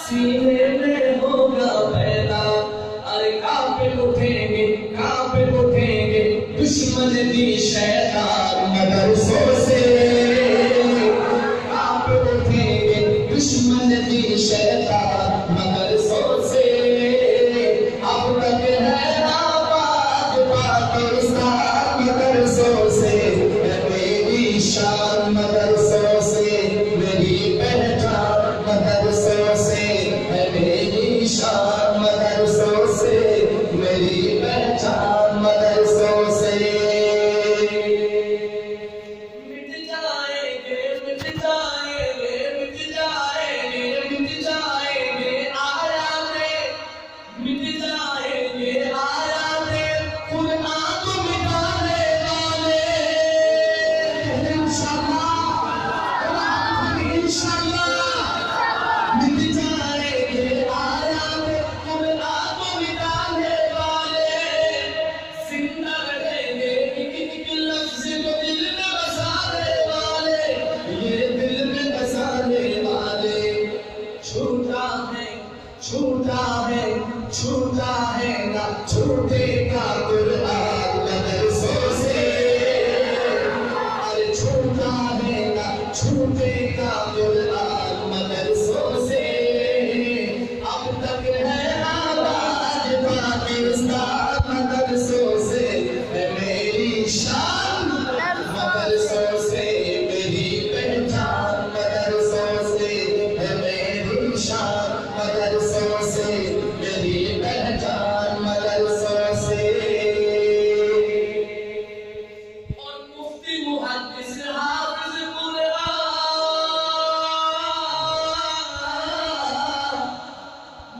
सीने में होगा पैदा। अरे कांपे उठेंगे दुश्मन दी शैतान मदरसों से। कांपे उठेंगे दुश्मन दी शैतान मदरसों से। अब तक है आबाद पाकिस्तान मदरसों से। मेरी शान मदरसों से, मेरी पहचान मदरसों से, मेरी शान मदरसों से, मेरी पहचान मदरसों से। मिट जाएंगे मिट जाएंगे मिट जाएंगे मिट जाएंगे आया रे, मिट जाएंगे आया रे कुरान को मिटाने वाले। इंशाअल्लाह मिट जाएंगे आया रे कुरान को मिटाने वाले। जिंदा रहेंगे एक लफ्ज को दिल में बसाने वाले, ये दिल में बसाने वाले। छूटा है ना छूटेगा कुरान मदरसों से। अरे छूटा है ना छूटेगा कुरान मदरसों से। अब तक है आबाद पाकिस्तान मदरसों से। मेरी शान मदरसों से, मेरी पहचान मदरसों से, मेरी शान मदरसों से, मेरी पहचान मदरसों से। और मुफ्ती मुहद्दिस हाफिज कुरान,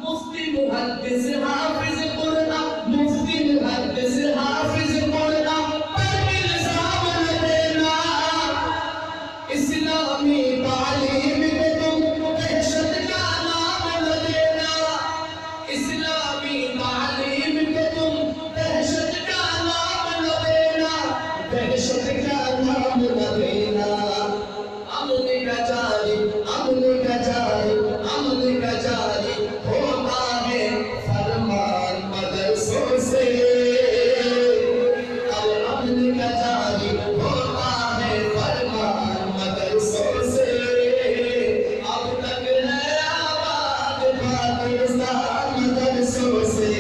मुफ्ती मुहद्दिस हाफिज कुरान, मुफ्ती मुहद्दिस हाफिज कुरान पर इल्जाम न देना। इस्लामी तालीम में तुम दहशत का नाम न देना। इस्लामी तालीम में तुम दहशत का नाम न देना, दहशत का नाम न देना। अमन का जारी, अमन का जारी, अमन का जारी होता है फरमान मदरसों से। अमन का जारी होता है फरमान मदरसों से। अब तक है आबाद पाकिस्तान मदरसों से।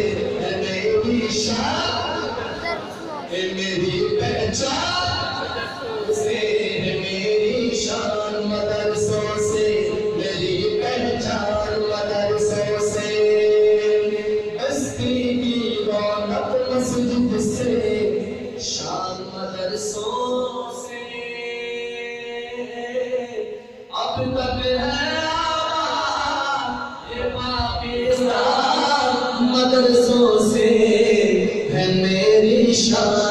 मेरी शान, मेरी पहचान से, मेरी शान मदरसों से, मेरी पहचान मदरसों से। बस्ती की रौनक मस्जिद से, शान मदरसों से। अब तक है आबाद ये पाकिस्तान मदरसों से। है मेरी शान